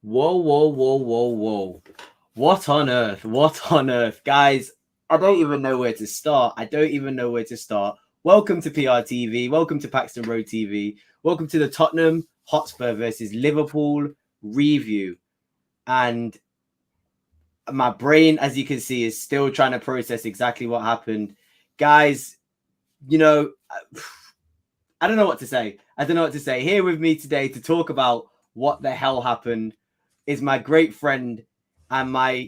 Whoa, whoa, whoa, whoa, whoa. What on earth? What on earth? Guys, I don't even know where to start. Welcome to PRTV. Welcome to Paxton Road TV. Welcome to the Tottenham Hotspur versus Liverpool review. And my brain, as you can see, is still trying to process exactly what happened. Guys, I don't know what to say. Here with me today to talk about what the hell happened is my great friend and my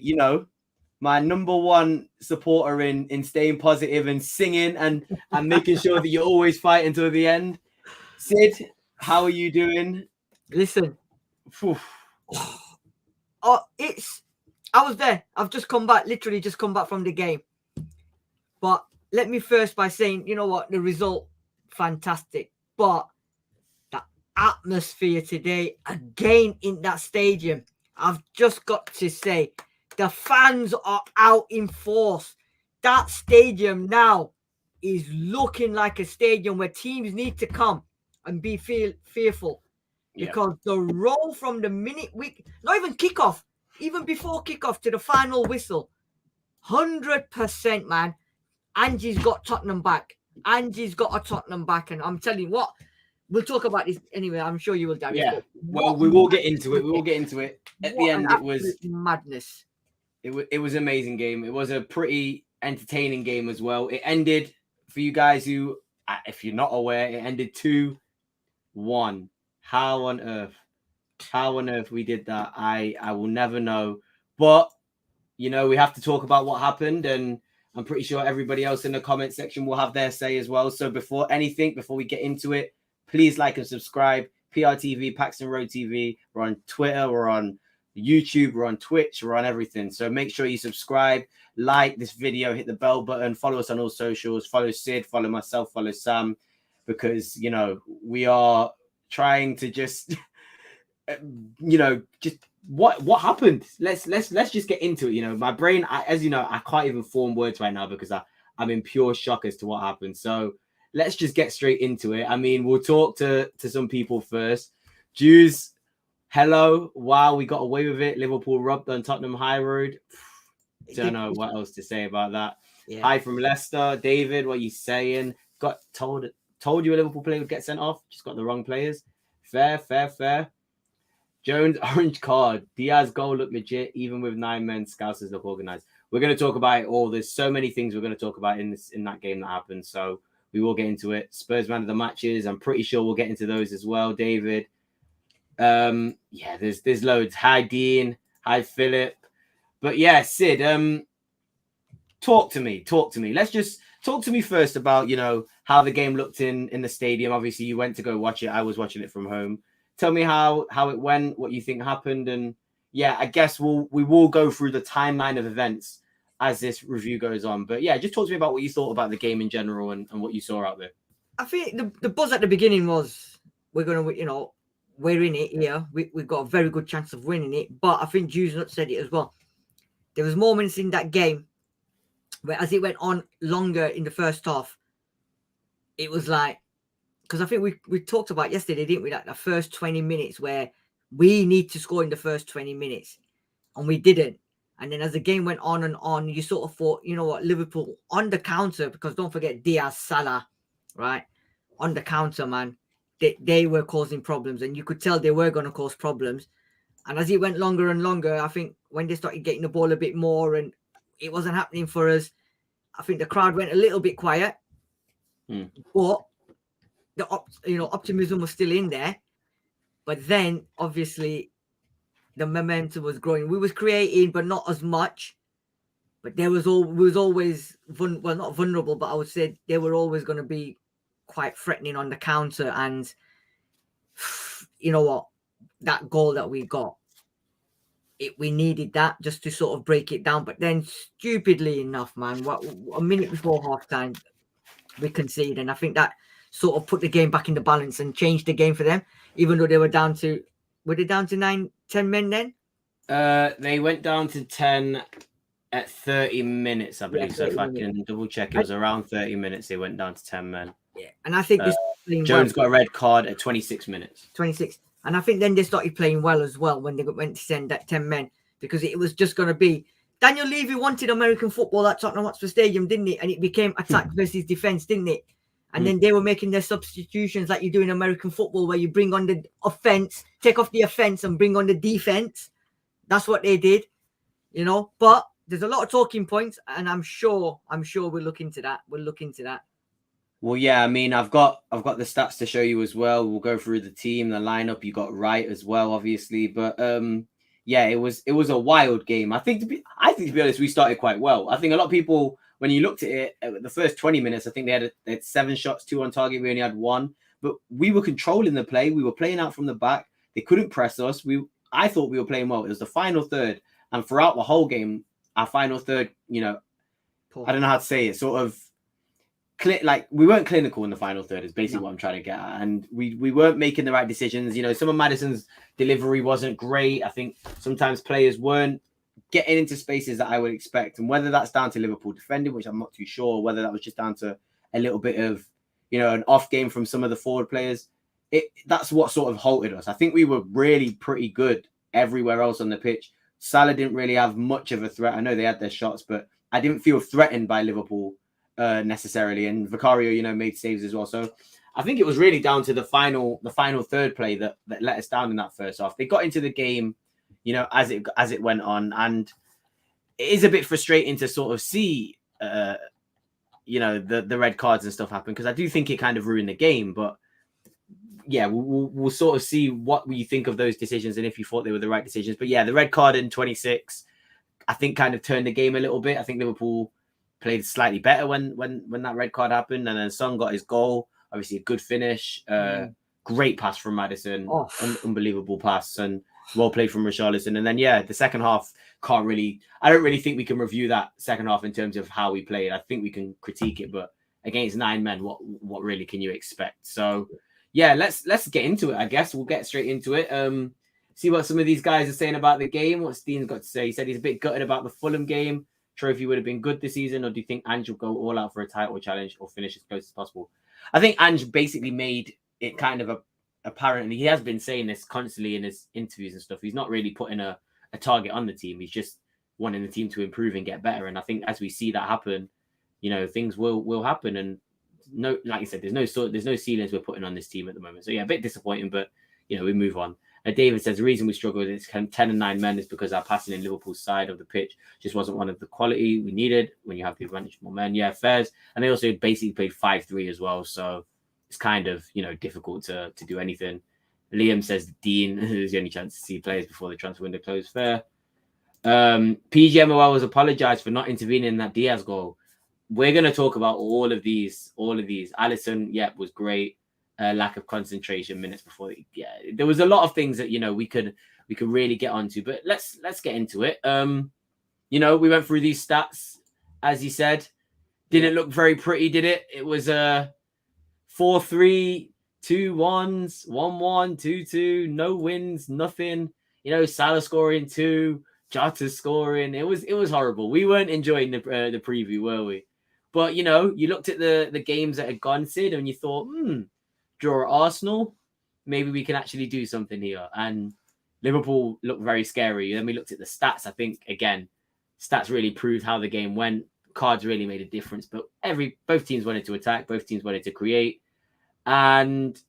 number one supporter in staying positive and singing and making sure that you always fight until the end. Sid, how are you doing? Listen. Whew. I was there. I've just come back, literally just come back from the game. But let me first by saying, you know what, the result, fantastic. But the atmosphere today, again in that stadium, I've just got to say, the fans are out in force. That stadium now is looking like a stadium where teams need to come and be fearful. Because the roll from the minute not even kickoff, even before kickoff to the final whistle, 100%, man. Angie's got Tottenham back. Angie's got a Tottenham back. And I'm telling you what, we'll talk about this anyway. I'm sure you will, Darius. Yeah. Well, we will get into it. At the end, it was madness. It was an amazing game. It was a pretty entertaining game as well. It ended, for you guys who, if you're not aware, it ended 2-1. How on earth we did that? I will never know. But, we have to talk about what happened. And I'm pretty sure everybody else in the comment section will have their say as well. So before we get into it, please like and subscribe. PRTV, Paxton Road TV. We're on Twitter. We're on YouTube. We're on Twitch. We're on everything. So make sure you subscribe, like this video, hit the bell button, follow us on all socials, follow Sid, follow myself, follow Sam, because, we are trying to just, just what happened. Let's just get into it. My brain, as you know, I can't even form words right now because I'm in pure shock as to what happened. So let's just get straight into it. I mean, we'll talk to some people first. Jews, hello. Wow, we got away with it. Liverpool robbed on Tottenham High Road. Don't know what else to say about that. Yeah. Hi from Leicester. David, what are you saying? Got told you a Liverpool player would get sent off. Just got the wrong players. Fair. Jones, orange card. Diaz goal looked legit, even with 9 men. Scousers look organized. We're going to talk about it all. There's so many things we're going to talk about in that game that happened. So we will get into it. Spurs man of the matches. I'm pretty sure we'll get into those as well, David. There's loads. Hi, Dean. Hi, Philip. But yeah, Sid, talk to me. Let's just talk to me first about, how the game looked in the stadium. Obviously, you went to go watch it. I was watching it from home. Tell me how it went, what you think happened. And yeah, I guess we will go through the timeline of events as this review goes on. But yeah, just talk to me about what you thought about the game in general and what you saw out there. I think the buzz at the beginning was, we're going to, we're in it here. We've got a very good chance of winning it. But I think Jules said it as well. There was moments in that game where, as it went on longer in the first half, it was like, because I think we talked about yesterday, didn't we? Like the first 20 minutes where we need to score in the first 20 minutes, and we didn't. And then as the game went on and on, you sort of thought, you know what, Liverpool on the counter, because don't forget Diaz, Salah, right? On the counter, man, they were causing problems, and you could tell they were going to cause problems. And as it went longer and longer, I think when they started getting the ball a bit more and it wasn't happening for us, I think the crowd went a little bit quiet. But the optimism was still in there. But then obviously the momentum was growing. We was creating, but not as much. But we was always not vulnerable, but I would say they were always going to be quite threatening on the counter. And you know what? That goal that we got, we needed that just to sort of break it down. But then, stupidly enough, man, a minute before halftime, we conceded, and I think that sort of put the game back in the balance and changed the game for them. Even though they were down to 9-10 men then? They went down to 10 at 30 minutes, I believe. Yeah, so if I can double check, it was around 30 minutes. They went down to 10 men. Yeah, and I think Jones got a red card at 26 minutes. 26. And I think then they started playing well as well when they went to send that 10 men, because it was just going to be Daniel Levy wanted American football at Tottenham Hotspur Stadium, didn't it? And it became attack versus defense, didn't it? And then they were making their substitutions like you do in American football, where you bring on the offense, take off the offense and bring on the defense. That's what they did, you know. But there's a lot of talking points, and I'm sure we'll look into that. Well, yeah, I mean, I've got the stats to show you as well. We'll go through the team, the lineup you got right as well, obviously. But yeah, it was a wild game. I think to be honest, we started quite well. I think a lot of people, when you looked at it, the first 20 minutes, I think they had 7 shots, 2 on target. We only had 1, but we were controlling the play. We were playing out from the back. They couldn't press us. I thought we were playing well. It was the final third, and throughout the whole game, our final third, you know, I don't know how to say it, sort of. Like we weren't clinical in the final third is basically what I'm trying to get at, and we weren't making the right decisions. You know, some of Maddison's delivery wasn't great. I think sometimes players weren't getting into spaces that I would expect, and whether that's down to Liverpool defending, which I'm not too sure, whether that was just down to a little bit of, you know, an off game from some of the forward players, that's what sort of halted us. I think we were really pretty good everywhere else on the pitch. Salah didn't really have much of a threat. I know they had their shots, but I didn't feel threatened by Liverpool necessarily, and Vicario, you know, made saves as well. So I think it was really down to the final third play that let us down in that first half. They got into the game, you know, as it went on, and it is a bit frustrating to sort of see, you know, the red cards and stuff happen, because I do think it kind of ruined the game. But yeah, we'll sort of see what you think of those decisions and if you thought they were the right decisions. But yeah, the red card in 26, I think, kind of turned the game a little bit. I think Liverpool played slightly better when that red card happened, and then Son got his goal. Obviously, a good finish, great pass from Maddison, unbelievable pass, and well played from Richarlison. And then yeah, the second half I don't really think we can review that second half in terms of how we played. I think we can critique it, but against 9 men, what really can you expect? So yeah, let's get into it. I guess we'll get straight into it. See what some of these guys are saying about the game. What Steen's got to say. He said he's a bit gutted about the Fulham game. Trophy would have been good this season, or do you think Ange will go all out for a title challenge or finish as close as possible? I think Ange basically made it kind of apparent, and he has been saying this constantly in his interviews and stuff. He's not really putting a target on the team. He's just wanting the team to improve and get better. And I think as we see that happen, you know, things will happen. And no, like you said, there's no ceilings we're putting on this team at the moment. So yeah, a bit disappointing, but you know, we move on. David says the reason we struggle with this 10 and 9 men is because our passing in Liverpool's side of the pitch just wasn't one of the quality we needed when you have the advantage more men. Yeah, fairs. And they also basically played 5-3 as well. So it's kind of, you know, difficult to do anything. Liam says Dean is the only chance to see players before the transfer window closed. Fair. PGMOL has apologized for not intervening in that Diaz goal. We're going to talk about all of these. Alisson, yeah, was great. Lack of concentration minutes before. Yeah, there was a lot of things that, you know, we could really get onto, but let's get into it. You know, we went through these stats, as he said. Didn't look very pretty, did it? It was 4-3, 2-1s, 1-1, 2-2, no wins, nothing. You know, Salah scoring 2, Jota scoring. It was horrible. We weren't enjoying the preview, were we? But you know, you looked at the games that had gone, Sid, and you thought, draw at Arsenal, maybe we can actually do something here. And Liverpool looked very scary. Then we looked at the stats. I think, again, stats really proved how the game went. Cards really made a difference. But both teams wanted to attack. Both teams wanted to create. And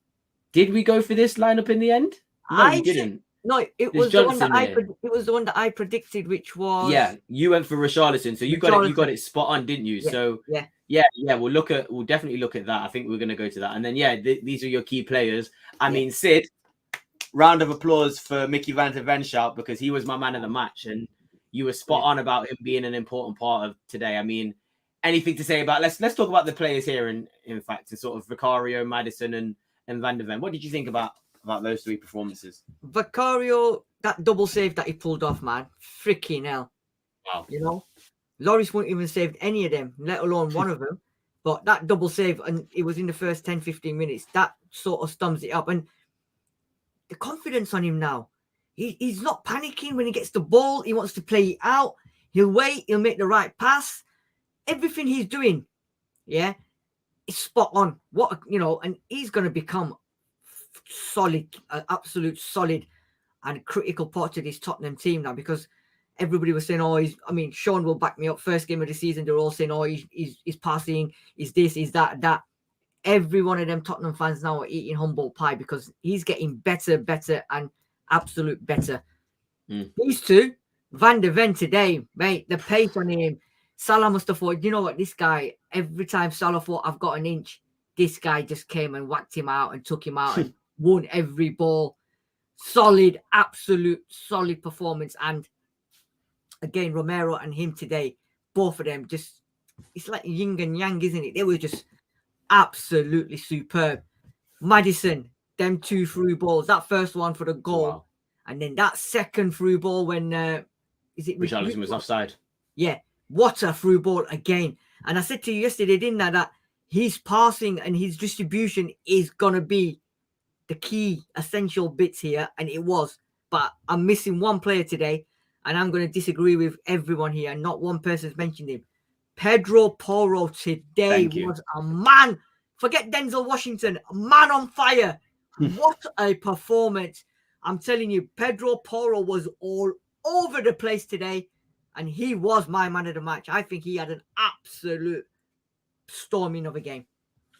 did we go for this lineup in the end? No, we didn't. No, it was the one that I predicted, which was... Yeah, you went for Richarlison. So you got it spot on, didn't you? Yeah, so yeah. We'll definitely look at that. I think we're going to go to that. And then, yeah, these are your key players. I mean, Sid, round of applause for Mickey Van de Ven shout, because he was my man of the match. And you were spot on about him being an important part of today. I mean, anything to say about... Let's talk about the players here, in fact, and sort of Vicario, Maddison, and Van de Ven. What did you think about those 3 performances? Vicario, that double save that he pulled off, man. Freaking hell. Wow. You know? Lloris wouldn't even saved any of them, let alone one of them. But that double save, and it was in the first 10, 15 minutes, that sort of stumps it up. And the confidence on him now, he's not panicking when he gets the ball. He wants to play it out. He'll wait. He'll make the right pass. Everything he's doing, is spot on. And he's going to become solid, absolute solid and critical part of this Tottenham team now, because everybody was saying, oh, Sean will back me up. First game of the season, they're all saying, oh, he's passing, he's this, he's that. Every one of them Tottenham fans now are eating humble pie because he's getting better, and absolute better. These two, Van de Ven today, mate, the pace on him. Salah must have thought, you know what, this guy, every time Salah thought I've got an inch, this guy just came and whacked him out and took him out and won every ball. Solid, absolute solid performance. And again, Romero and him today, both of them just, it's like yin and yang, isn't it? They were just absolutely superb. Maddison, them two through balls, that first one for the goal. Wow. And then that second through ball when Richarlison was offside. Yeah, what a through ball again. And I said to you yesterday, didn't I, that his passing and his distribution is going to be the key essential bits here, and it was. But I'm missing one player today, and I'm going to disagree with everyone here. Not one person's mentioned him. Pedro Porro today was a man. Forget Denzel Washington, a man on fire. What a performance. I'm telling you, Pedro Porro was all over the place today, and he was my man of the match. I think he had an absolute storming of a game.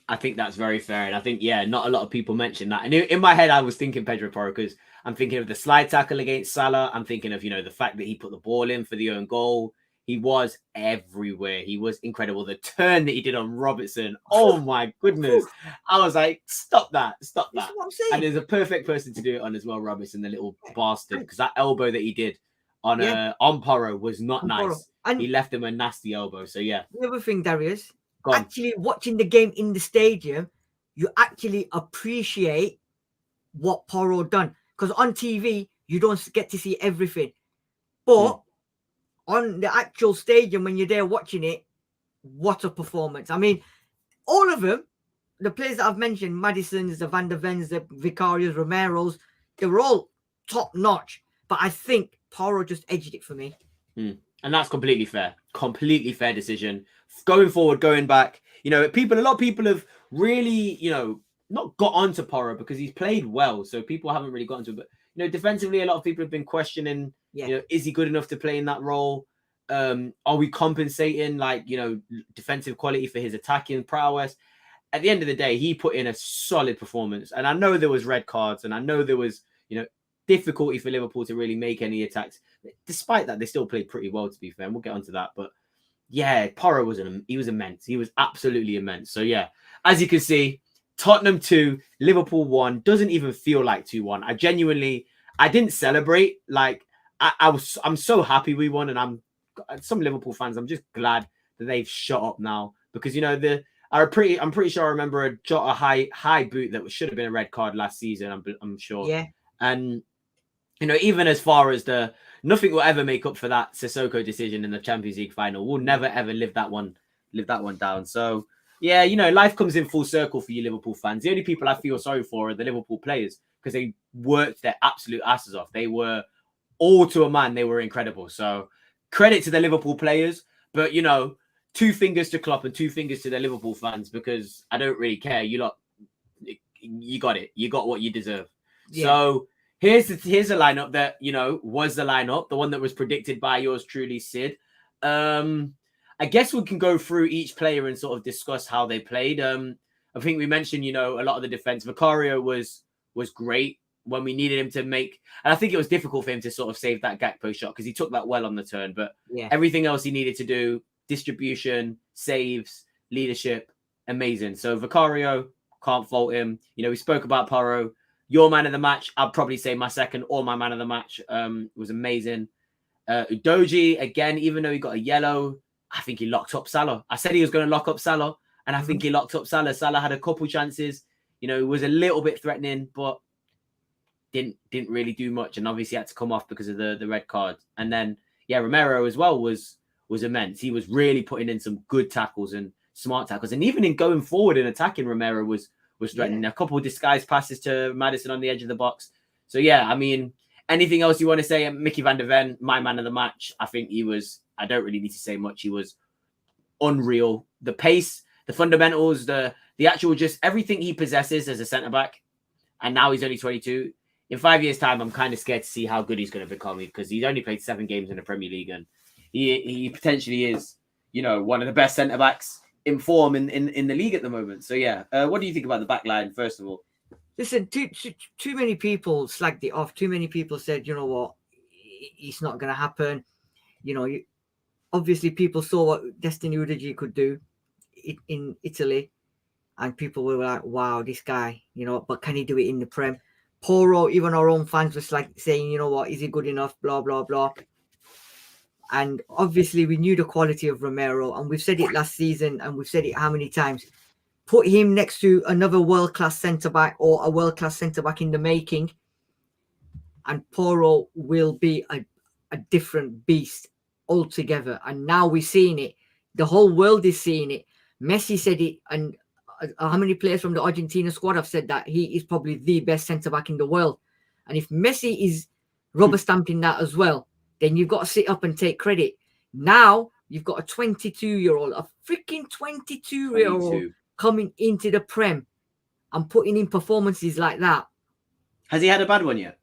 I think that's very fair. And I think, not a lot of people mention that. And in my head, I was thinking Pedro Porro because I'm thinking of the slide tackle against Salah. I'm thinking of, the fact that he put the ball in for the own goal. He was everywhere. He was incredible. The turn that he did on Robertson. Oh, my goodness. I was like, stop that. And there's a perfect person to do it on as well, Robertson, the little bastard. Because that elbow that he did on Porro was not nice. And he left him a nasty elbow. So, yeah. The other thing, Darius, actually watching the game in the stadium, you actually appreciate what Porro done. Because on TV, you don't get to see everything. But on the actual stadium, when you're there watching it, what a performance. I mean, all of them, the players that I've mentioned, Maddison's, the Van de Ven's, the Vicarios, Romero's, they were all top notch. But I think Porro just edged it for me. And that's completely fair. Completely fair decision. Going forward, going back, a lot of people have really, not got onto Porro because he's played well. So people haven't really gotten to it. But, defensively, a lot of people have been questioning, is he good enough to play in that role? Are we compensating, defensive quality for his attacking prowess? At the end of the day, he put in a solid performance. And I know there was red cards and I know there was, difficulty for Liverpool to really make any attacks. Despite that, they still played pretty well, to be fair. And we'll get onto that. But yeah, Porro was immense. He was absolutely immense. So yeah, as you can see, Tottenham 2, Liverpool 1. Doesn't even feel like 2-1. I didn't celebrate. I'm so happy we won, and some Liverpool fans, I'm just glad that they've shut up now because I'm pretty sure I remember a Jota high boot that should have been a red card last season. I'm sure. Yeah. And even as far as nothing will ever make up for that Sissoko decision in the Champions League final. We'll never ever live that one down. So yeah, life comes in full circle for you Liverpool fans. The only people I feel sorry for are the Liverpool players because they worked their absolute asses off. They were all to a man. They were incredible. So credit to the Liverpool players, but 2 fingers to Klopp and 2 fingers to the Liverpool fans because I don't really care. You got it. You got what you deserve. Yeah. So here's a lineup that, was the lineup, the one that was predicted by yours truly, Sid. I guess we can go through each player and sort of discuss how they played. I think we mentioned, a lot of the defense. Vicario was great when we needed him to make, and I think it was difficult for him to sort of save that Gakpo shot because he took that well on the turn, but everything else he needed to do, distribution, saves, leadership, amazing. So Vicario, can't fault him. We spoke about Porro. Your man of the match, I'd probably say my second or my man of the match was amazing. Udogie, again, even though he got a yellow, I think he locked up Salah. I said he was going to lock up Salah, and I think he locked up Salah. Salah had a couple chances. It was a little bit threatening, but didn't really do much, and obviously had to come off because of the red card. And then, Romero as well was immense. He was really putting in some good tackles and smart tackles. And even in going forward and attacking, Romero was threatening. A couple of disguised passes to Maddison on the edge of the box. So, anything else you want to say? Mickey van der Ven, my man of the match. I think he was, I don't really need to say much. He was unreal. The pace, the fundamentals, the actual just everything he possesses as a centre-back. and now he's only 22. In 5 years' time, I'm kind of scared to see how good he's going to become because he's only played 7 games in the Premier League, and he potentially is, one of the best centre backs in form in the league at the moment. So yeah, what do you think about the back line first of all? Listen, too many people slagged it off. Too many people said, you know what, it's not going to happen. Obviously people saw what Destiny Udogie could do in Italy, and people were like, wow, this guy, but can he do it in the Prem? Poro, even our own fans was like saying, you know what, is he good enough? Blah, blah, blah. And obviously we knew the quality of Romero, and we've said it last season, and we've said it how many times. Put him next to another world-class centre-back or a world-class centre-back in the making, and Poro will be a different beast altogether. And now we're seeing it. The whole world is seeing it. Messi said it, and how many players from the Argentina squad have said that he is probably the best centre-back in the world. And if Messi is rubber stamping that as well, then you've got to sit up and take credit. Now you've got a 22-year-old, a freaking 22-year-old coming into the Prem and putting in performances like that. Has he had a bad one yet?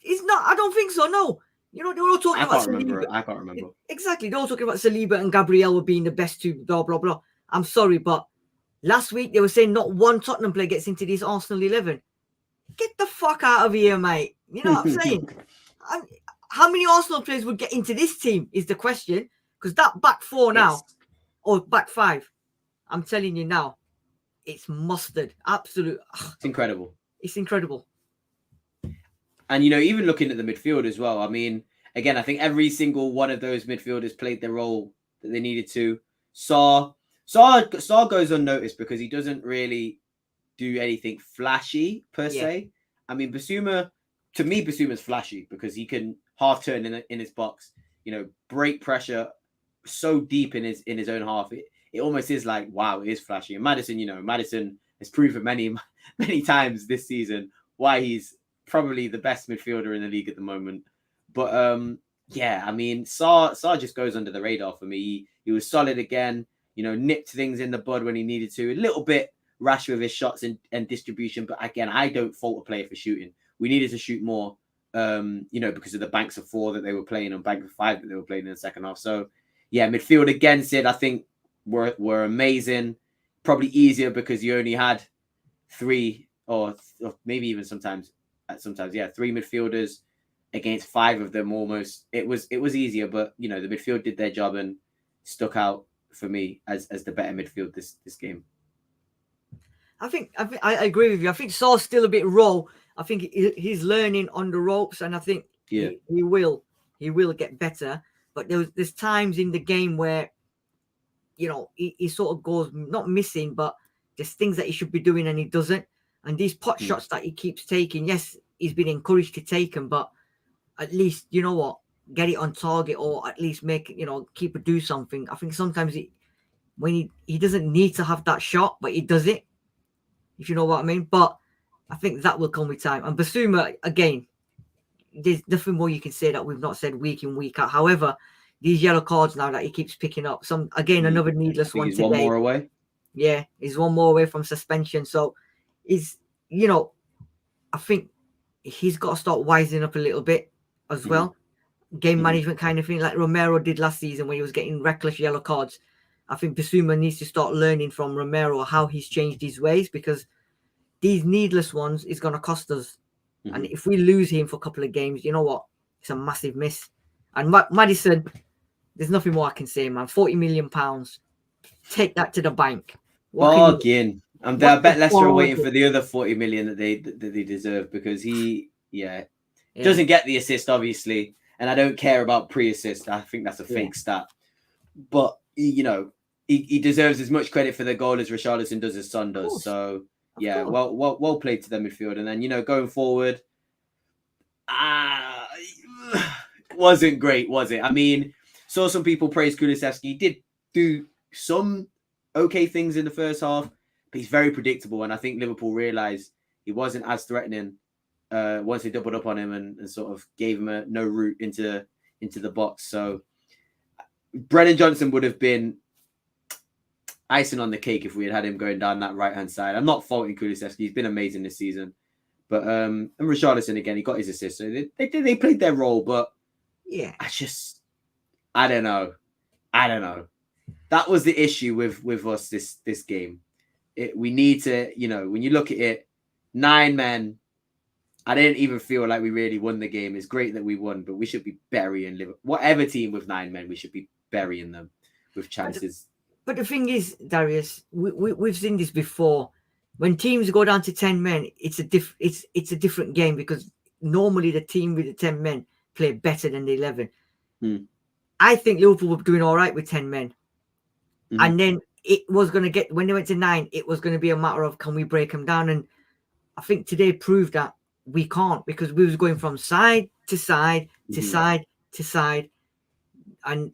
It's not. I don't think so. No. They were all talking about Saliba. I can't remember. Exactly. They're all talking about Saliba and Gabriel were being the best two, blah, blah, blah. I'm sorry, but last week they were saying not one Tottenham player gets into this Arsenal 11. Get the fuck out of here, mate. You know what I'm saying? How many Arsenal players would get into this team is the question. Because that back four now, or back five, I'm telling you now, it's mustard. Absolute. It's incredible. It's incredible. And, even looking at the midfield as well, I mean, again, I think every single one of those midfielders played their role that they needed to. Saar goes unnoticed because he doesn't really do anything flashy per se. I mean, Basuma's flashy because he can half turn in his box, break pressure so deep in his own half. It almost is like, wow, it is flashy. And Maddison has proven many, many times this season why he's probably the best midfielder in the league at the moment. But I mean, Saar just goes under the radar for me. He was solid again, nipped things in the bud when he needed to, a little bit rash with his shots and distribution. But again, I don't fault a player for shooting. We needed to shoot more, because of the banks of 4 that they were playing and bank of 5 that they were playing in the second half. So yeah, midfield again, Sid, I think were amazing. Probably easier because you only had 3 or maybe even sometimes 3 midfielders against 5 of them almost. It was easier, but the midfield did their job and stuck out for me as the better midfield this game. I agree with you. I think Saul's still a bit raw. I think he's learning on the ropes, and I think he will get better. But there's times in the game where he sort of goes not missing, but there's things that he should be doing and he doesn't. And these pot shots that he keeps taking, yes, he's been encouraged to take them, but at least, get it on target, or at least make, keeper do something. I think sometimes when he doesn't need to have that shot, but he does it, if you know what I mean. But I think that will come with time. And Basuma, again, there's nothing more you can say that we've not said week in, week out. However, these yellow cards now that he keeps picking up, another needless one today. One more away. Yeah, he's one more away from suspension. So I think he's got to start wising up a little bit as well. Game management kind of thing, like Romero did last season when he was getting reckless yellow cards. I think Basuma needs to start learning from Romero how he's changed his ways, because these needless ones is going to cost us. And if we lose him for a couple of games, you know what? It's a massive miss. And Maddison, there's nothing more I can say, man. £40 million. Take that to the bank. Bargain. I bet Leicester are waiting for the other 40 million that they deserve, because he doesn't get the assist, obviously. And I don't care about pre-assist. I think that's a fake stat. But, he deserves as much credit for the goal as Richarlison does, as Son does. So, well played to the midfield. And then, going forward, wasn't great, was it? I mean, saw some people praise Kulusevski. He did do some okay things in the first half, but he's very predictable. And I think Liverpool realised he wasn't as threatening once they doubled up on him and sort of gave him no route into the box. So Brennan Johnson would have been icing on the cake if we had him going down that right-hand side. I'm not faulting Kulusevski. He's been amazing this season. But and Richarlison again, he got his assist, so they played their role. But Yeah, I don't know. That was the issue with us this game. We need to, when you look at it, 9 men. I didn't even feel like we really won the game. It's great that we won, but we should be burying Liverpool. Whatever team with 9 men, we should be burying them with chances. But the thing is, Darius, we've seen this before. When teams go down to 10 men, it's a different game, because normally the team with the 10 men play better than the 11. I think Liverpool were doing all right with 10 men. And then it was going to get, when they went to 9, it was going to be a matter of, can we break them down? And I think today proved that we can't, because we was going from side to side to side to side, and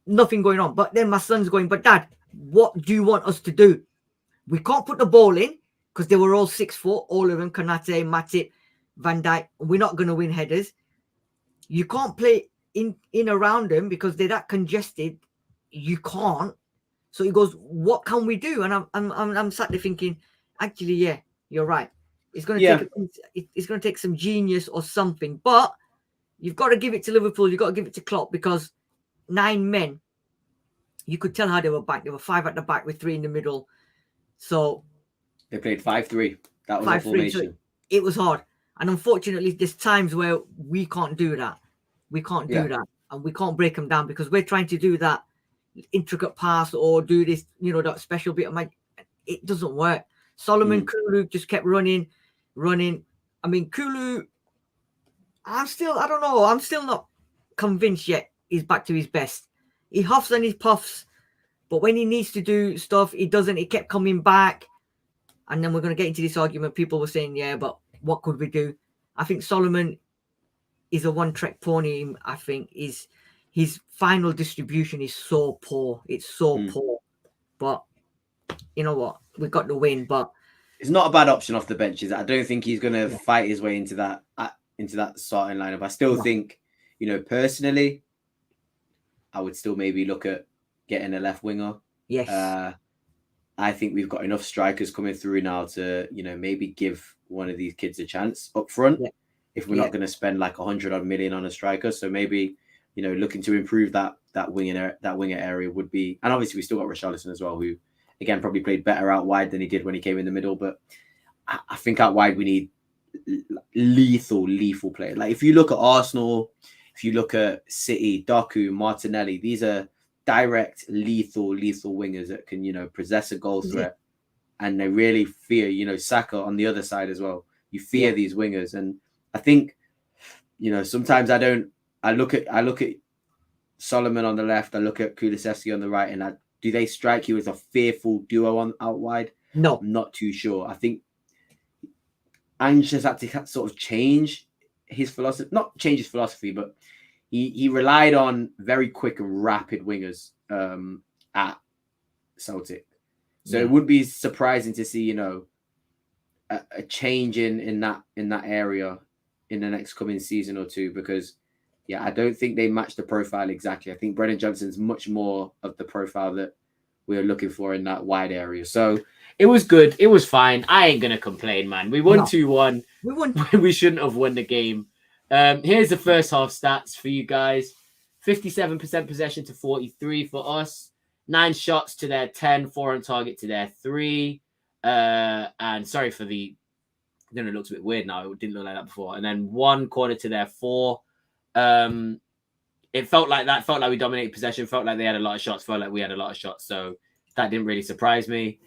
nothing going on. But then my son's going, but Dad, what do you want us to do? We can't put the ball in, because they were all 6 foot, all of them, Konate, Matip, Van Dijk. We're not going to win headers. You can't play in around them because they're that congested. You can't. So he goes, what can we do? And I'm sat there thinking, actually, yeah, you're right. It's going to take some genius or something. But you've got to give it to Liverpool. You've got to give it to Klopp, because 9 men, you could tell how they were back. There were 5 at the back with 3 in the middle. So they played 5-3. That was the formation. So it was hard. And unfortunately, there's times where we can't do that. We can't do that. And we can't break them down, because we're trying to do that intricate pass or do this, that special bit of magic. It doesn't work. Solomon Kulu just kept running. I mean, Kulu, I don't know. I'm still not convinced yet he's back to his best. He huffs and he puffs, but when he needs to do stuff, he doesn't. He kept coming back. And then we're going to get into this argument. People were saying, yeah, but what could we do? I think Solomon is a one-track pony. I think his final distribution is so poor. It's so poor. But you know what? We got the win. But it's not a bad option off the benches. I don't think he's going to fight his way into that starting lineup. I still think, personally, I would still maybe look at getting a left winger. Yes. I think we've got enough strikers coming through now to, maybe give one of these kids a chance up front. Yeah. If we're not going to spend like 100 million on a striker, so maybe looking to improve that winger area would be. And obviously we still got Richarlison as well, who again probably played better out wide than he did when he came in the middle. But I think out wide we need lethal play. Like if you look at Arsenal, if you look at City, Doku, Martinelli, these are direct lethal wingers that can possess a goal threat, and they really fear. Saka on the other side as well. You fear these wingers, and I think sometimes I look at Solomon on the left, I look at Kulusevski on the right, and do they strike you as a fearful duo out wide? No, I'm not too sure. I think Ange has had to sort of change his philosophy, not change his philosophy, but he relied on very quick and rapid wingers at Celtic. So it would be surprising to see, a change in that area in the next coming season or two, because I don't think they match the profile exactly. I think Brendan Johnson's much more of the profile that we're looking for in that wide area. So it was good. It was fine. I ain't going to complain, man. We won 2-1. We won. We shouldn't have won the game. Here's the first half stats for you guys. 57% possession to 43 for us. 9 shots to their 10. 4 on target to their 3. And sorry for it looks a bit weird now. It didn't look like that before. And then 1 corner to their 4. It felt like we dominated possession, felt like they had a lot of shots, felt like we had a lot of shots. So that didn't really surprise me.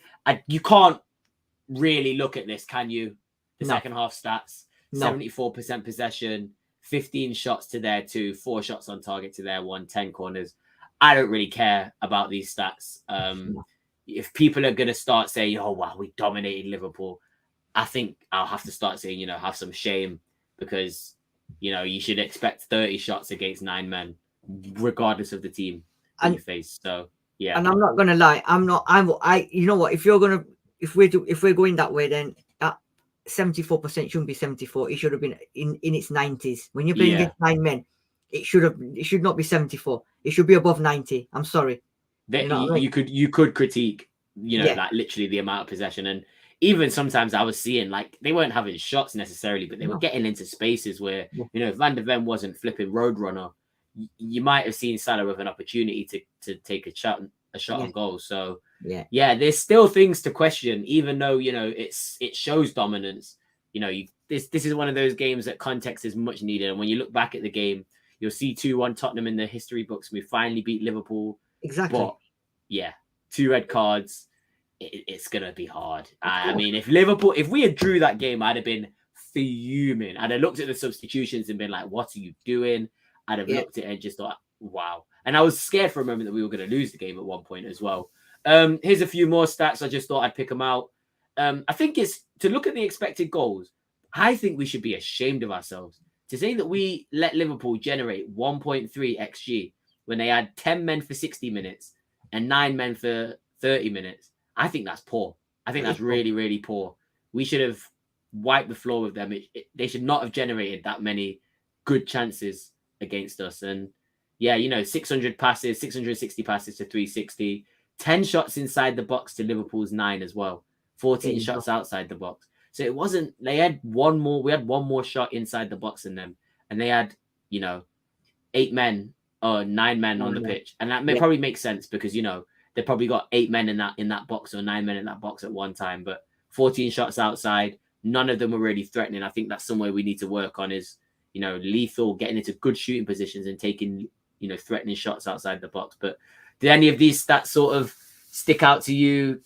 You can't really look at this, can you? The second half stats, 74% possession, 15 shots to their 2, 4 shots on target to their 1, 10 corners. I don't really care about these stats. If people are going to start saying, oh, wow, we dominated Liverpool, I think I'll have to start saying, have some shame, because you should expect 30 shots against 9 men, regardless of the team you face. So yeah. And I'm not gonna lie, you know what? If we're going that way, then that 74% shouldn't be 74. It should have been in its 90s. When you're playing against 9 men, it should not be 74. It should be above 90. I'm sorry. You could critique, like literally the amount of possession, and even sometimes I was seeing like they weren't having shots necessarily, but they were No. getting into spaces where Yeah. you know if Van de Ven wasn't flipping Roadrunner, you might have seen Salah with an opportunity to take a shot Yeah. on goal. So Yeah. there's still things to question, even though you know it shows dominance. You know, this is one of those games that context is much needed. And when you look back at the game, you'll see 2-1 Tottenham in the history books. We finally beat Liverpool. Exactly. But yeah, 2 red cards. It's gonna be hard. I mean, if we had drew that game, I'd have been fuming. I'd have looked at the substitutions and been like, "What are you doing?" I'd have looked at it and just thought, "Wow." And I was scared for a moment that we were going to lose the game at one point as well. Here's a few more stats. I just thought I'd pick them out. I think it's to look at the expected goals. I think we should be ashamed of ourselves to say that we let Liverpool generate 1.3 xG when they had 10 men for 60 minutes and 9 men for 30 minutes. I think that's poor. I think that's really, really poor. We should have wiped the floor with them. They should not have generated that many good chances against us. And yeah, you know, 600 passes, 660 passes to 360, 10 shots inside the box to Liverpool's 9 as well, 14 shots outside the box. So it wasn't, we had one more shot inside the box than them. And they had, you know, 8 men or 9 men on the pitch. And that probably makes sense because, you know, they probably got 8 men in that box or 9 men in that box at one time, but 14 shots outside, none of them were really threatening. I think that's somewhere we need to work on is, you know, lethal, getting into good shooting positions and taking, you know, threatening shots outside the box. But did any of these stats sort of stick out to you?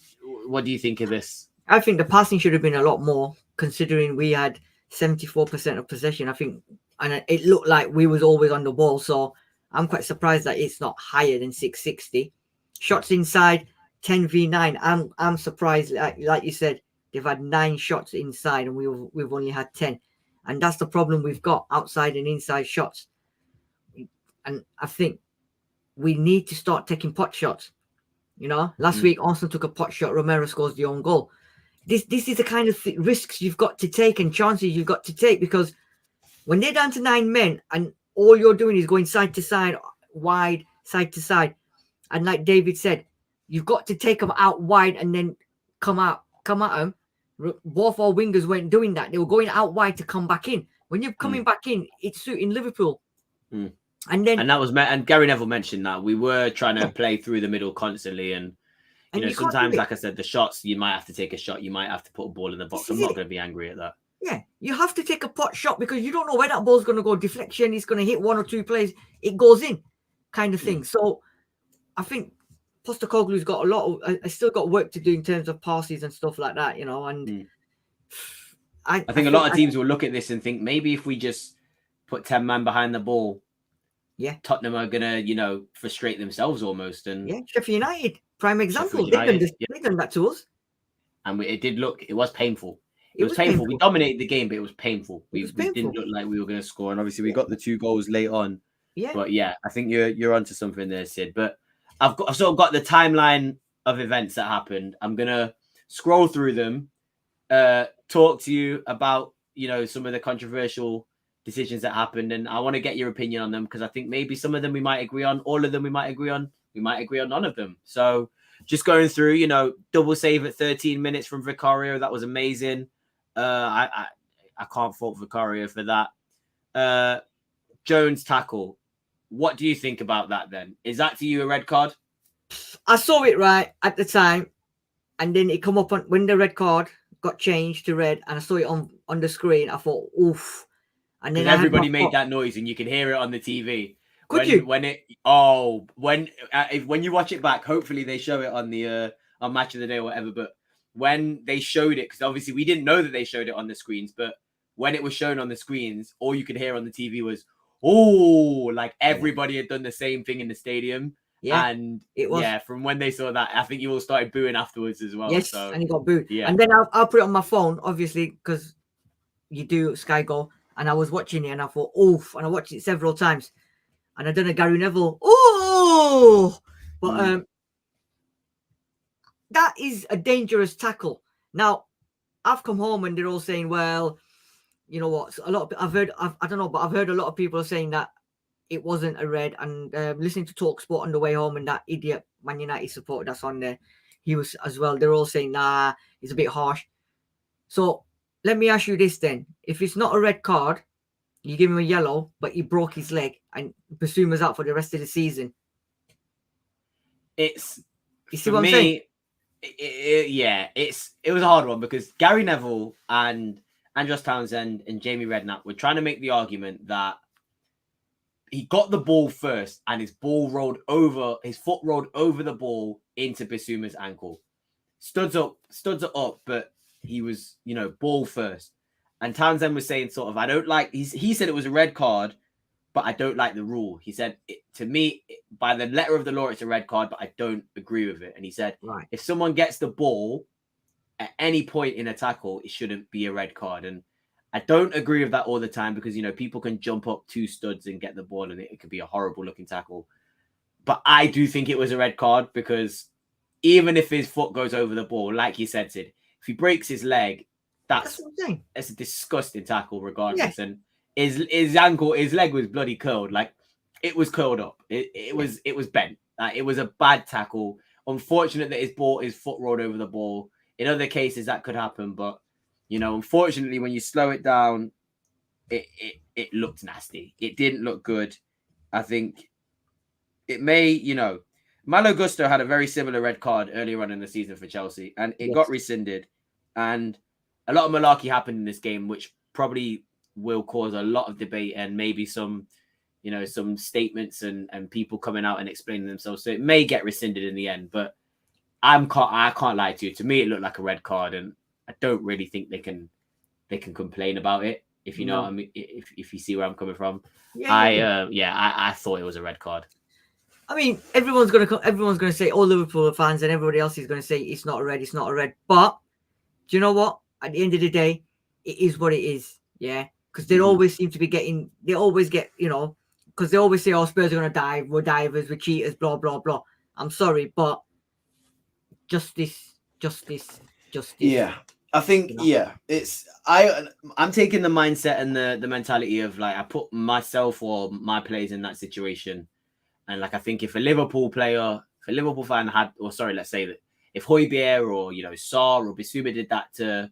What do you think of this? I think the passing should have been a lot more, considering we had 74% of possession. I think, and it looked like we was always on the ball. So I'm quite surprised that it's not higher than 660. Shots inside, 10v9. I'm surprised. Like you said, they've had 9 shots inside, and we've only had 10. And that's the problem we've got, outside and inside shots. And I think we need to start taking pot shots. You know, last week Arsenal took a pot shot. Romero scores the own goal. This is the kind of risks you've got to take and chances you've got to take, because when they're down to 9 men and all you're doing is going side to side, wide, side to side, and like David said, you've got to take them out wide and then come at them. Both our wingers weren't doing that. They were going out wide to come back in. When you're coming back in, it's suiting Liverpool. And that was, and Gary Neville mentioned that we were trying to play through the middle constantly, and you know, sometimes, like I said, the shots, you might have to take a shot, you might have to put a ball in the box. I'm not going to be angry at that. Yeah, you have to take a pot shot because you don't know where that ball's going to go. Deflection, it's going to hit 1 or 2 players, it goes in, kind of thing. So I think Postecoglou's got a lot of, I still got work to do in terms of passes and stuff like that, you know. And I think a lot of teams will look at this and think maybe if we just put 10 men behind the ball, Tottenham are gonna, you know, frustrate themselves almost. And Sheffield United, prime example. They've done that to us. And it was painful. It was painful. We dominated the game, but it was painful. We didn't look like we were going to score. And obviously we got the 2 goals late on. Yeah. But yeah, I think you're onto something there, Sid. But I've sort of got the timeline of events that happened. I'm gonna scroll through them, talk to you about, you know, some of the controversial decisions that happened, and I want to get your opinion on them because I think maybe some of them we might agree on, all of them we might agree on, we might agree on none of them. So just going through, you know, double save at 13 minutes from Vicario, that was amazing. I can't fault Vicario for that. Jones tackle. What do you think about that then? Is that to you a red card? I saw it right at the time, and then it come up on when the red card got changed to red, and I saw it on the screen. I thought, oof. And then everybody made that noise, and you could hear it on the TV. When you watch it back, hopefully they show it on the on Match of the Day or whatever. But when they showed it, because obviously we didn't know that they showed it on the screens, but when it was shown on the screens, all you could hear on the TV was, oh, like everybody had done the same thing in the stadium. Yeah, and it was. Yeah, from when they saw that, I think you all started booing afterwards as well. Yes, so, and you got booed. Yeah, and then I'll put it on my phone, obviously, because you do Sky Go. And I was watching it and I thought, oof. And I watched it several times. And I done a Gary Neville, oh! But that is a dangerous tackle. Now, I've come home and they're all saying, well, you know what? I don't know, but I've heard a lot of people saying that it wasn't a red. And listening to TalkSport on the way home, and that idiot Man United supporter that's on there, he was as well. They're all saying, nah, it's a bit harsh. So let me ask you this then: if it's not a red card, you give him a yellow, but he broke his leg and Basuma's out for the rest of the season. It's You see for what I'm saying? me. It was a hard one because Gary Neville and Andros Townsend and Jamie Redknapp were trying to make the argument that he got the ball first and his foot rolled over the ball into Basuma's ankle. Studs are up, but he was, ball first. And Townsend was saying sort of, I don't like, he said it was a red card, but I don't like the rule. He said, to me, by the letter of the law, it's a red card, but I don't agree with it. And he said, Right. if someone gets the ball at any point in a tackle, it shouldn't be a red card. And I don't agree with that all the time because, people can jump up two studs and get the ball and it could be a horrible looking tackle. But I do think it was a red card because even if his foot goes over the ball, like you said, Sid, if he breaks his leg, that's a disgusting tackle regardless. Yeah. And his leg was bloody curled. Like it was curled up. It was bent. It was a bad tackle. Unfortunate that his foot rolled over the ball. In other cases that could happen, but unfortunately when you slow it down, it looked nasty. It didn't look good. I think it may, Malo Gusto had a very similar red card earlier on in the season for Chelsea, and it got rescinded. And a lot of malarkey happened in this game, which probably will cause a lot of debate and maybe some, some statements and people coming out and explaining themselves. So it may get rescinded in the end, but I can't lie to you. To me, it looked like a red card, and I don't really think they can complain about it. If you know what I mean, if you see where I'm coming from, I thought it was a red card. I mean, everyone's gonna say, all Liverpool fans and everybody else is gonna say it's not a red. But do you know what? At the end of the day, it is what it is. Yeah, because they always seem to be getting. They always get, because they always say, "Oh, Spurs are gonna dive. We're divers. We're cheaters." Blah blah blah. I'm sorry, but justice. Yeah. I think, I'm taking the mindset and the mentality of like, I put myself or my players in that situation. And like, I think if a Liverpool fan had, or sorry, let's say that if Højbjerg or, Sarr or Bissouma did that to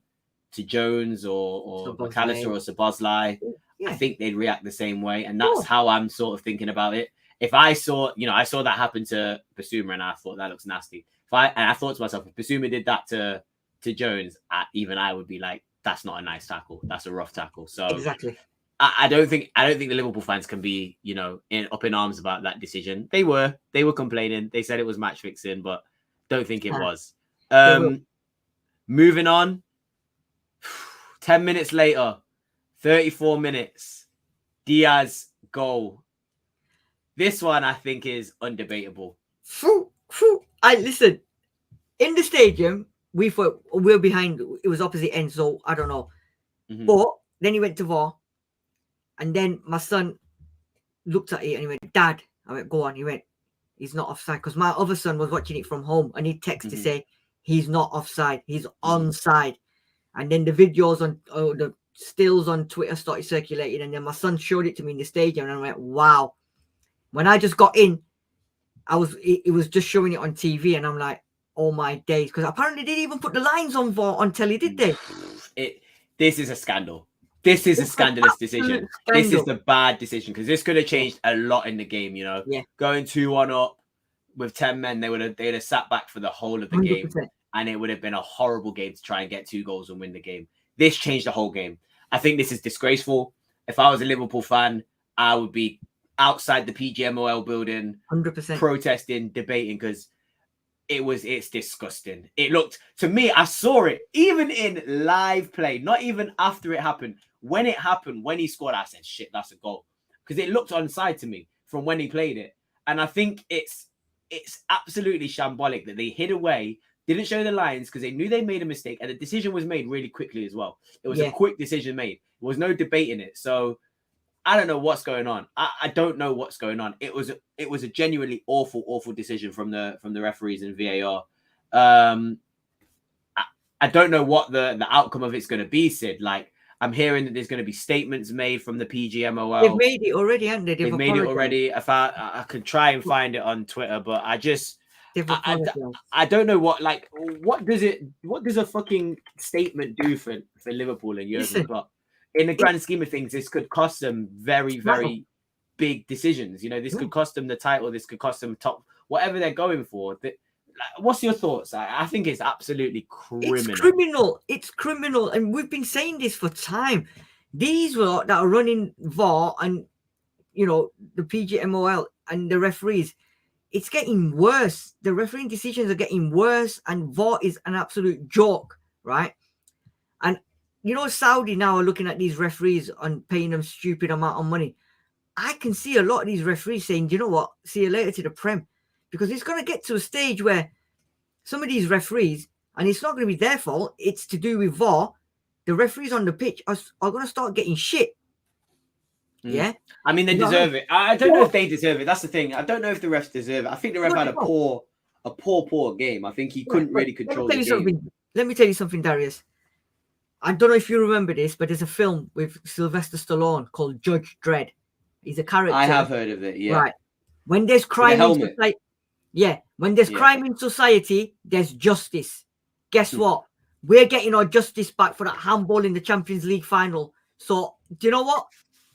Jones or McAllister or Szoboszlai, I think they'd react the same way. And that's how I'm sort of thinking about it. If I saw, I saw that happen to Bissouma and I thought that looks nasty. I thought to myself, if Bissouma did that to Jones, even I would be like, that's not a nice tackle. That's a rough tackle. So exactly. I don't think the Liverpool fans can be, up in arms about that decision. They were complaining. They said it was match fixing, but don't think it was. Moving on. 10 minutes later, 34 minutes, Diaz goal. This one I think is undebatable. Listen, in the stadium, we thought we're behind. It was opposite end, so I don't know. Mm-hmm. But then he went to VAR, and then my son looked at it and he went, "Dad." I went, "Go on." He went, "He's not offside," because my other son was watching it from home, and he texted to say he's not offside, he's onside. And then the videos on the stills on Twitter started circulating, and then my son showed it to me in the stadium, and I went, "Wow." When I just got in, it was just showing it on TV, and I'm like, oh my days, because apparently they didn't even put the lines on VAR on telly, did they? This is a scandal. This is a scandalous decision. This is the bad decision, because this could have changed a lot in the game, Going 2-1 up with 10 men, they would have sat back for the whole of the 100%. Game, and it would have been a horrible game to try and get 2 goals and win the game. This changed the whole game. I think this is disgraceful. If I was a Liverpool fan, I would be outside the PGMOL building, 100% protesting, debating, because it's disgusting. It looked, to me, I saw it even in live play, not even after it happened. When it happened, when he scored, I said, shit, that's a goal, because it looked onside to me from when he played it. And I think it's absolutely shambolic that they hid away, didn't show the lines, because they knew they made a mistake, and the decision was made really quickly as well. It was a quick decision made. There was no debating it. So I don't know what's going on. I don't know what's going on. It was a genuinely awful decision from the referees and VAR. I don't know what the outcome of it's going to be, Sid. Like, I'm hearing that there's going to be statements made from the PGMOL. They've made it already, haven't they? They've made it already. If I could try and find it on Twitter, but They've apologized. I don't know what does a fucking statement do for Liverpool and Jurgen Listen, Klopp? In the grand scheme of things, this could cost them very, Title. very big decisions. You know, this could cost them the title. This could cost them top, whatever they're going for. What's your thoughts? I think it's absolutely criminal. It's criminal. And we've been saying this for time. These were that are running VAR and, you know, the PGMOL and the referees. It's getting worse. The refereeing decisions are getting worse, and VAR is an absolute joke, right? And, you know, Saudi now are looking at these referees and paying them stupid amount of money. I can see a lot of these referees saying, you know what, see you later to the Prem. Because it's going to get to a stage where some of these referees, and it's not going to be their fault, it's to do with VAR, the referees on the pitch are going to start getting shit. Yeah? I mean, they deserve it. I don't know if they deserve it. That's the thing. I don't know if the refs deserve it. I think the ref had a poor game. I think he couldn't really control the game. Let me tell you something, Darius. I don't know if you remember this, but there's a film with Sylvester Stallone called Judge Dredd. He's a character. I have heard of it, yeah. Right. When there's crime in society, when there's crime in society, there's justice. Guess what? We're getting our justice back for that handball in the Champions League final. So, do you know what?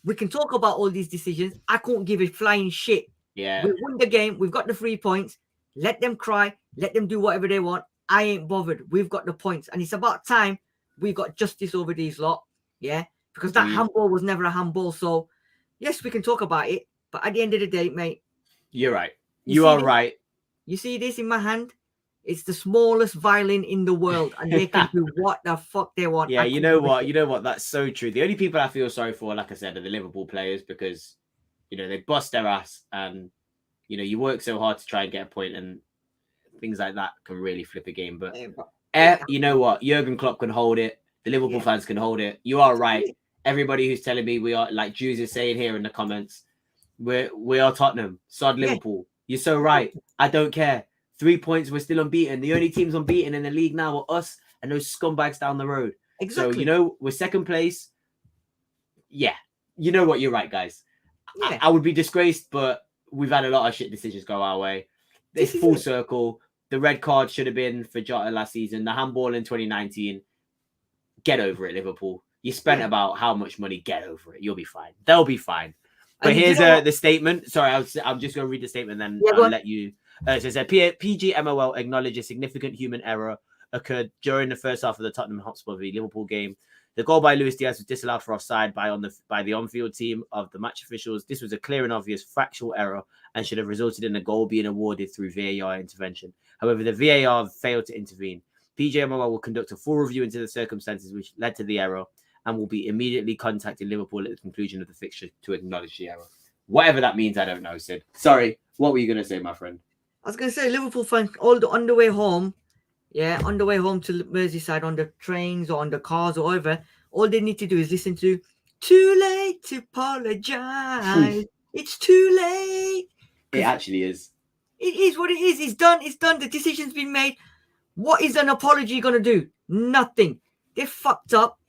We can talk about all these decisions. I can't give a flying shit. Yeah. We won the game. We've got the 3 points. Let them cry. Let them do whatever they want. I ain't bothered. We've got the points. And it's about time we got justice over these lot. Yeah. Because that handball was never a handball. So, yes, we can talk about it. But at the end of the day, mate. You're right. You are right. You see this in my hand? It's the smallest violin in the world, and they can do what the fuck they want. Yeah, you know what? That's so true. The only people I feel sorry for, like I said, are the Liverpool players because, you know, they bust their ass and, you know, you work so hard to try and get a point and things like that can really flip a game. But you know what? Jurgen Klopp can hold it. The Liverpool fans can hold it. You are right. Everybody who's telling me we are, like Jews is saying here in the comments, we are Tottenham. Sod Liverpool. You're so right. I don't care. 3 points, we're still unbeaten. The only teams unbeaten in the league now are us and those scumbags down the road. Exactly. So, you know, we're second place. Yeah. You know what? You're right, guys. Yeah. I would be disgraced, but we've had a lot of shit decisions go our way. It's full circle. The red card should have been for Jota last season. The handball in 2019. Get over it, Liverpool. You spent about how much money? Get over it. You'll be fine. They'll be fine. But here's the statement. Sorry, I'm just going to read the statement, then I'll let you... so it said, PGMOL acknowledged a significant human error occurred during the first half of the Tottenham Hotspur v Liverpool game. The goal by Luis Diaz was disallowed for offside by the on-field team of the match officials. This was a clear and obvious factual error and should have resulted in a goal being awarded through VAR intervention. However, the VAR failed to intervene. PGMOL will conduct a full review into the circumstances which led to the error and will be immediately contacting Liverpool at the conclusion of the fixture to acknowledge the error. Whatever that means, I don't know, Sid. Sorry, what were you going to say, my friend? I was going to say, Liverpool fans, on the way home to Merseyside, on the trains or on the cars or whatever, all they need to do is listen to "Too Late to Apologize." It's too late. It actually is. It is what it is. It's done. It's done. The decision's been made. What is an apology going to do? Nothing. They fucked up.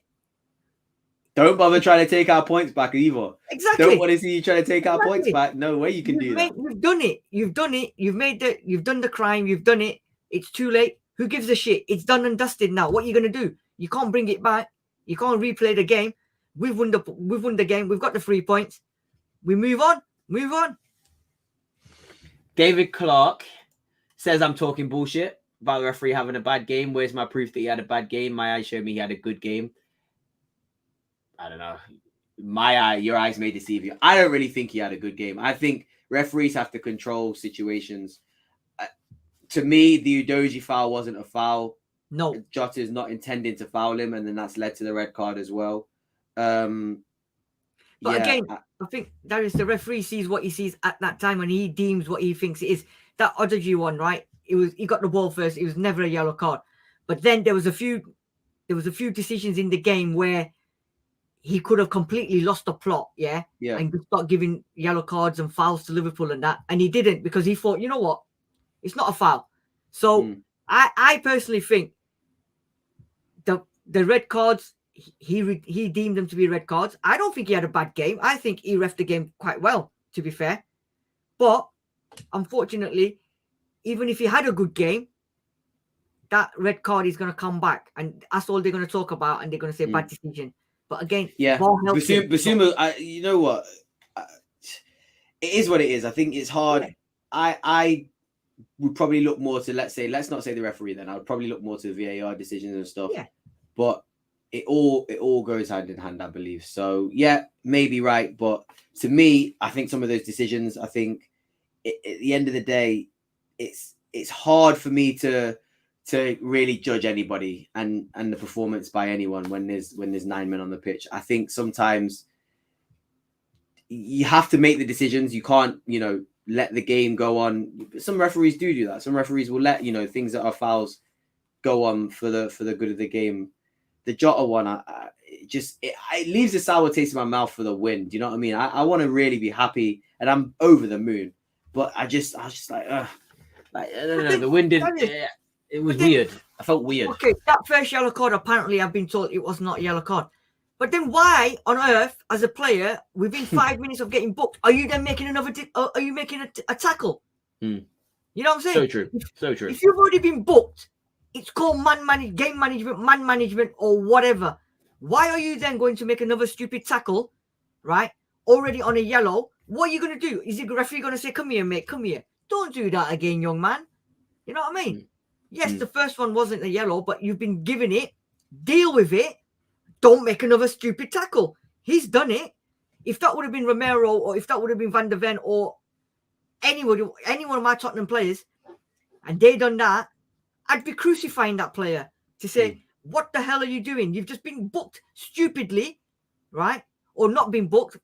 Don't bother trying to take our points back either. Exactly. Don't want to see you trying to take our points back. No way you can do that. You've done it. You've done it. You've done the crime. You've done it. It's too late. Who gives a shit? It's done and dusted now. What are you going to do? You can't bring it back. You can't replay the game. We've won the game. We've got the 3 points. We move on. Move on. David Clark says I'm talking bullshit about the referee having a bad game. Where's my proof that he had a bad game? My eyes show me he had a good game. I don't know. Your eyes may deceive you. I don't really think he had a good game. I think referees have to control situations. To me, the Udogie foul wasn't a foul. No. Jota is not intending to foul him, and then that's led to the red card as well. But again, I think that is the referee sees what he sees at that time, and he deems what he thinks it is. That Udogie one, right? He got the ball first. It was never a yellow card. But then there was a few decisions in the game where he could have completely lost the plot, and start giving yellow cards and fouls to Liverpool and that, and he didn't because he thought, you know what, it's not a foul. So I personally think the red cards, he deemed them to be red cards. I don't think he had a bad game. I think he reffed the game quite well, to be fair. But unfortunately, even if he had a good game, that red card is going to come back, and that's all they're going to talk about, and they're going to say bad decision. But again, Basuma, you know what? It is what it is. I think it's hard. Yeah. I would probably look more to, let's not say the referee then. I would probably look more to the VAR decisions and stuff. Yeah. But it all goes hand in hand, I believe. So yeah, maybe right. But to me, I think some of those decisions, I think at the end of the day, it's hard for me to really judge anybody and the performance by anyone when there's 9 men on the pitch. I think sometimes you have to make the decisions. You can't, let the game go on. Some referees do that. Some referees will let, things that are fouls go on for the good of the game. The Jota one, it leaves a sour taste in my mouth for the win. Do you know what I mean? I want to really be happy, and I'm over the moon. But I was just like, I don't know. The win didn't. It was weird. I felt weird. Okay, that first yellow card, apparently I've been told it was not a yellow card. But then why on earth, as a player, within 5 minutes of getting booked, are you then making are you making a tackle? You know what I'm saying? So true. So true. If you've already been booked, it's called game management, or whatever. Why are you then going to make another stupid tackle, right? Already on a yellow. What are you going to do? Is the referee going to say, come here, mate, come here? Don't do that again, young man. You know what I mean? Yes, the first one wasn't a yellow, but you've been given it. Deal with it. Don't make another stupid tackle. He's done it. If that would have been Romero, or if that would have been Van der Ven, or any one of my Tottenham players, and they done that, I'd be crucifying that player to say, what the hell are you doing? You've just been booked stupidly, right? Or not been booked.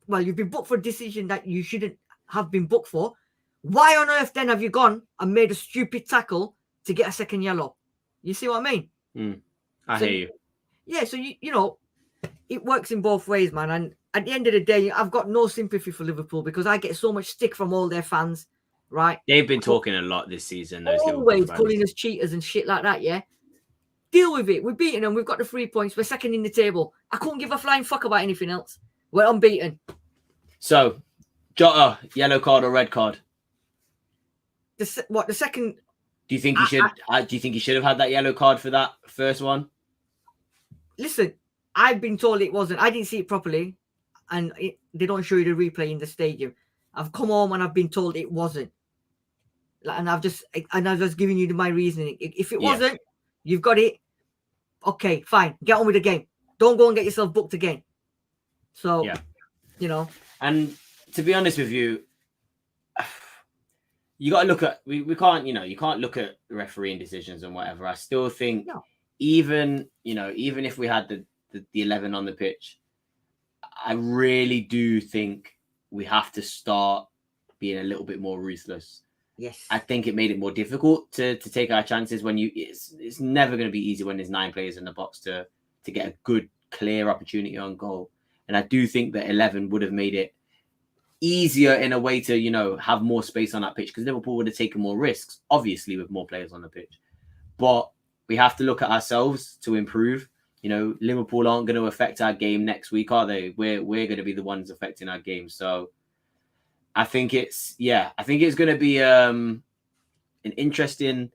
Well, you've been booked for a decision that you shouldn't have been booked for. Why on earth then have you gone and made a stupid tackle to get a second yellow? You see what I mean? I hear you. Yeah, so you know, it works in both ways, man. And at the end of the day, I've got no sympathy for Liverpool because I get so much stick from all their fans, right? They've been talking a lot this season. Always calling us cheaters and shit like that, yeah? Deal with it. We're beating them. We've got the 3 points. We're second in the table. I couldn't give a flying fuck about anything else. We're unbeaten. So, Jota, yellow card or red card? The second? Do you think he should? Do you think he should have had that yellow card for that first one? Listen, I've been told it wasn't. I didn't see it properly, and they don't show you the replay in the stadium. I've come home and I've been told it wasn't, and I've just given you my reasoning. If it wasn't, you've got it. Okay, fine. Get on with the game. Don't go and get yourself booked again. So, you know. And to be honest with you, you got to look at. We can't. You can't look at refereeing decisions and whatever. I still think. No. Even if we had the 11 on the pitch, I really do think we have to start being a little bit more ruthless. Yes. I think it made it more difficult to take our chances when it's never going to be easy when there's 9 players in the box to get a good, clear opportunity on goal. And I do think that 11 would have made it easier in a way to, have more space on that pitch because Liverpool would have taken more risks, obviously, with more players on the pitch. But we have to look at ourselves to improve. Liverpool aren't going to affect our game next week, are they? We're going to be the ones affecting our game. So I think it's going to be an interesting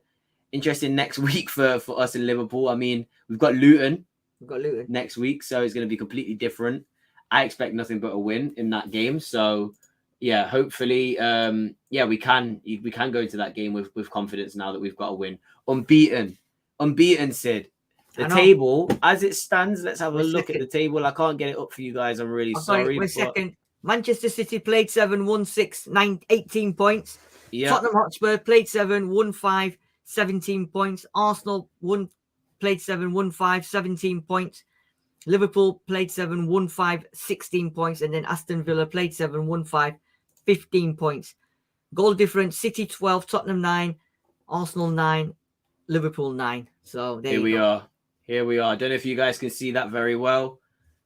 next week for us in Liverpool. I mean, we've got Luton next week, so it's going to be completely different. I expect nothing but a win in that game. So yeah, hopefully, we can go into that game with confidence now that we've got a win. Unbeaten, Sid. The table, as it stands, let's have a look at the table. I can't get it up for you guys. I'm really sorry. Wait a second. Manchester City played 7, won 6, 9, 18 points. Yeah. Tottenham Hotspur played 7, won 5, 17 points. Arsenal played 7, won 5, 17 points. Liverpool played 7, won 5, 16 points. And then Aston Villa played 7, won 5, 15 points. Goal difference, City 12, Tottenham 9, Arsenal 9, Liverpool 9. So here we are. I don't know if you guys can see that very well,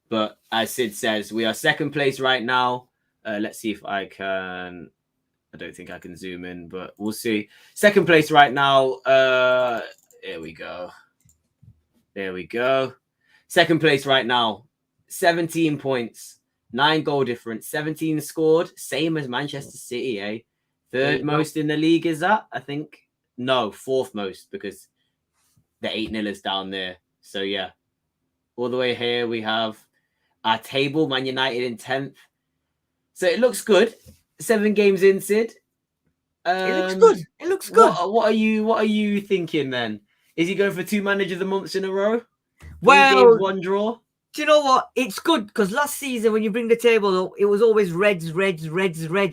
but as Sid says, we are second place right now. Let's see if I can. I don't think I can zoom in, but we'll see. Second place right now. Here we go. There we go. Second place right now. 17 points, 9 goal difference, 17 scored, same as Manchester City, Third most in the league is that, I think. No, fourth most because the 8-0 is down there. So yeah, all the way here we have our table, Man United in 10th. So it looks good. 7 games in, Sid. It looks good. It looks good. What are you thinking then? Is he going for 2 manager of the months in a row? 3 Well, games, 1 draw. Do you know what? It's good because last season when you bring the table up, it was always reds,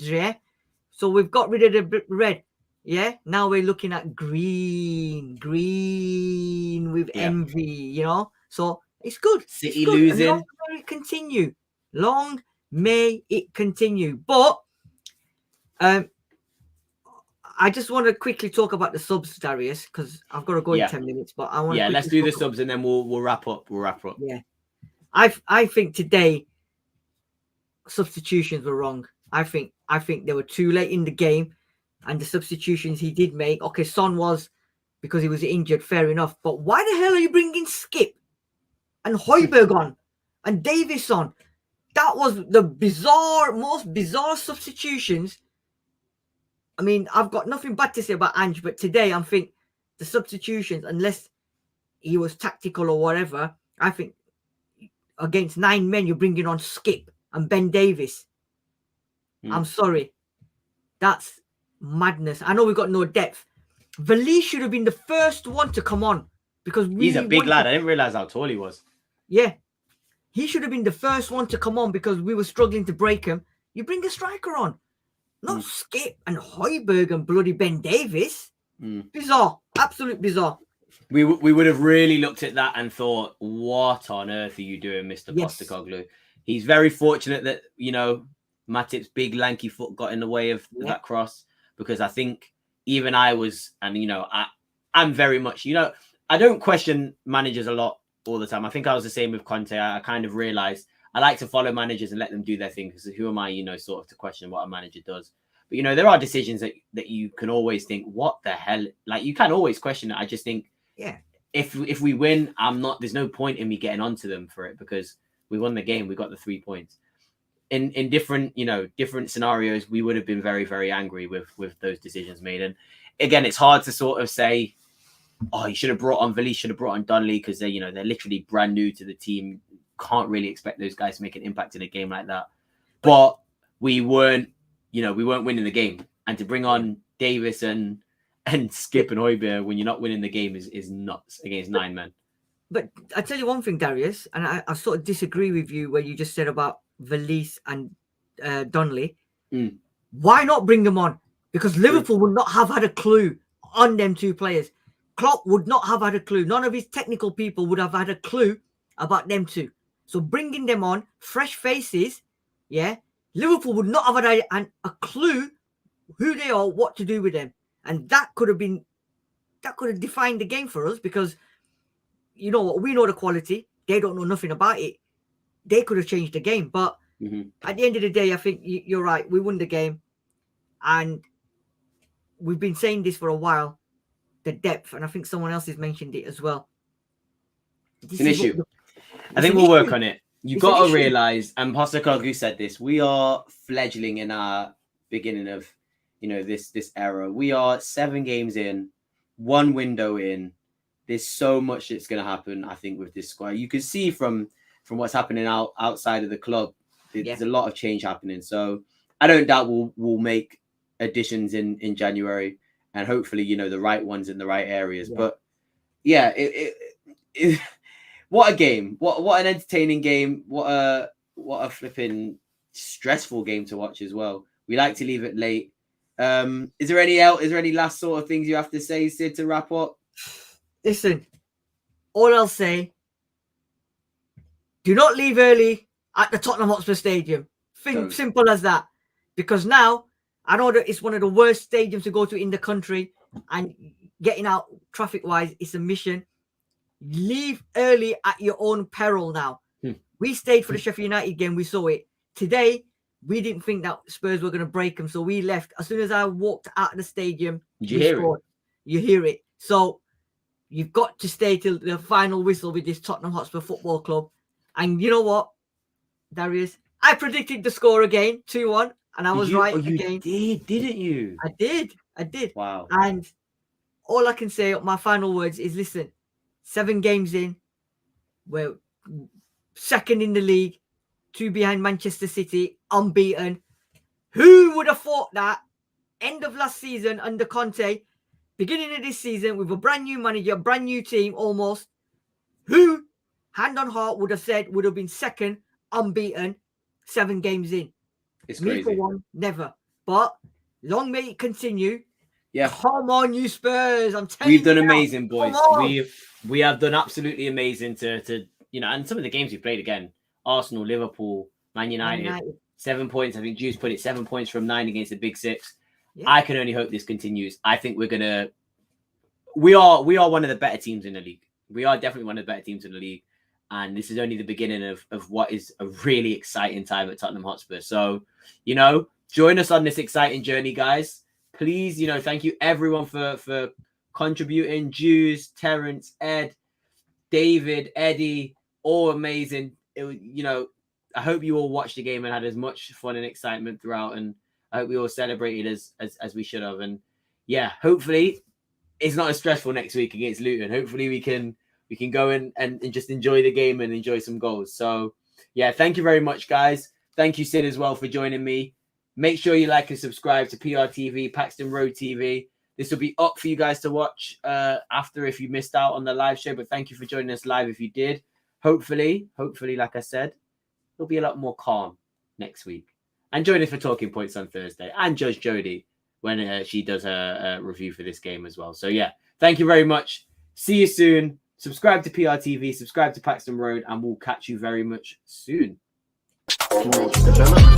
yeah. So we've got rid of the red, yeah. Now we're looking at green with envy, you know. So it's good. City it's good. losing. Long may it continue. Long may it continue. But I just want to quickly talk about the subs, Darius, because I've got to go in 10 minutes. But I want to let's do the subs and then we'll wrap up. Yeah, I think today substitutions were wrong. I think they were too late in the game, and the substitutions he did make. Okay, Son was because he was injured, fair enough. But why the hell are you bringing Skip and Højbjerg on and Davis on? That was the most bizarre substitutions. I mean, I've got nothing bad to say about Ange, but today I think the substitutions, unless he was tactical or whatever, I think against 9 men, you're bringing on Skip and Ben Davis. I'm sorry. That's madness. I know we've got no depth. Vali should have been the first one to come on because he's a big lad. I didn't realize how tall he was. Yeah. He should have been the first one to come on because we were struggling to break him. You bring a striker on. Not Skip and Højbjerg and bloody Ben Davis. Bizarre. Absolute bizarre. We would have really looked at that and thought, what on earth are you doing, Mr. Postecoglou? He's very fortunate that, you know, Matip's big lanky foot got in the way of that cross, because I think even I was, and, you know, I'm very much, you know, I don't question managers a lot all the time. I think I was the same with Conte. I kind of realized I like to follow managers and let them do their thing, because who am I, you know, sort of to question what a manager does. But, you know, there are decisions that you can always think, what the hell? Like, you can always question it. I just think, if we win, there's no point in me getting onto them for it, because we won the game. We got the 3 points. In different, you know, different scenarios, we would have been very, very angry with those decisions made. And again, it's hard to sort of say, oh, you should have brought on Vali, should have brought on Donnelly, because they're literally brand new to the team. Can't really expect those guys to make an impact in a game like that. But we weren't winning the game. And to bring on Davis and Skip and Højbjerg when you're not winning the game is nuts against 9 men. But I tell you one thing, Darius, and I sort of disagree with you where you just said about Valise and Donnelly. Why not bring them on? Because Liverpool would not have had a clue on them 2 players. Klopp would not have had a clue. None of his technical people would have had a clue about them 2. So bringing them on, fresh faces, Liverpool would not have had a clue who they are, what to do with them. And that could have defined the game for us, because, you know what, we know the quality. They don't know nothing about it. They could have changed the game. But at the end of the day, I think you're right. We won the game. And we've been saying this for a while, the depth. And I think someone else has mentioned it as well. It's an issue. I think we'll work on it. You've got to realise, and Postecoglou said this, we are fledgling in our beginning of, you know, this era. We are 7 games in, 1 window in. There's so much that's going to happen, I think, with this squad. You can see from what's happening outside of the club, there's a lot of change happening. So I don't doubt we'll make additions in January, and hopefully, you know, the right ones in the right areas. But yeah, what a game! What an entertaining game! What a flipping stressful game to watch as well. We like to leave it late. Is there any last sort of things you have to say, Sid, to wrap up? Listen, all I'll say, do not leave early at the Tottenham Hotspur Stadium. Simple as that. Because now, I know that it's one of the worst stadiums to go to in the country, and getting out traffic-wise is a mission. Leave early at your own peril now. We stayed for the Sheffield United game. We saw it. Today, we didn't think that Spurs were going to break them, so we left. As soon as I walked out of the stadium, you hear it? You hear it. So you've got to stay till the final whistle with this Tottenham Hotspur Football Club. And you know what, Darius? I predicted the score again, 2-1. and I was right you again. didn't you? I did. Wow. And all I can say, my final words is: listen, 7 games in, we're second in the league, 2 behind Manchester City, unbeaten. Who would have thought that? End of last season under Conte, beginning of this season with a brand new manager, brand new team almost. Who, hand on heart, would have been second, unbeaten, 7 games in? It's Me crazy. for one, never. But long may it continue. Yeah. Come on, you Spurs. I'm telling you. We've done amazing, boys. Come on. We have done absolutely amazing to and some of the games we played again. Arsenal, Liverpool, Man United. 7 points. I think Juice put it 7 points from 9 against the Big Six. Yeah. I can only hope this continues. I think we are one of the better teams in the league. We are definitely one of the better teams in the league. And this is only the beginning of what is a really exciting time at Tottenham Hotspur. So, join us on this exciting journey, guys. Please, thank you everyone for contributing. Juice, Terrence, Ed, David, Eddie, all amazing. I hope you all watched the game and had as much fun and excitement throughout. And I hope we all celebrated as we should have. And yeah, hopefully it's not as stressful next week against Luton. Hopefully we can go in and just enjoy the game and enjoy some goals. So yeah, thank you very much, guys. Thank you, Sid, as well, for joining me. Make sure you like and subscribe to PRTV, Paxton Road TV. This will be up for you guys to watch after if you missed out on the live show. But thank you for joining us live if you did. Hopefully, like I said, it'll be a lot more calm next week. And join us for Talking Points on Thursday. And Judge Jodie when she does her review for this game as well. So yeah, thank you very much. See you soon. Subscribe to PRTV, subscribe to Paxton Road, and we'll catch you very much soon. More development,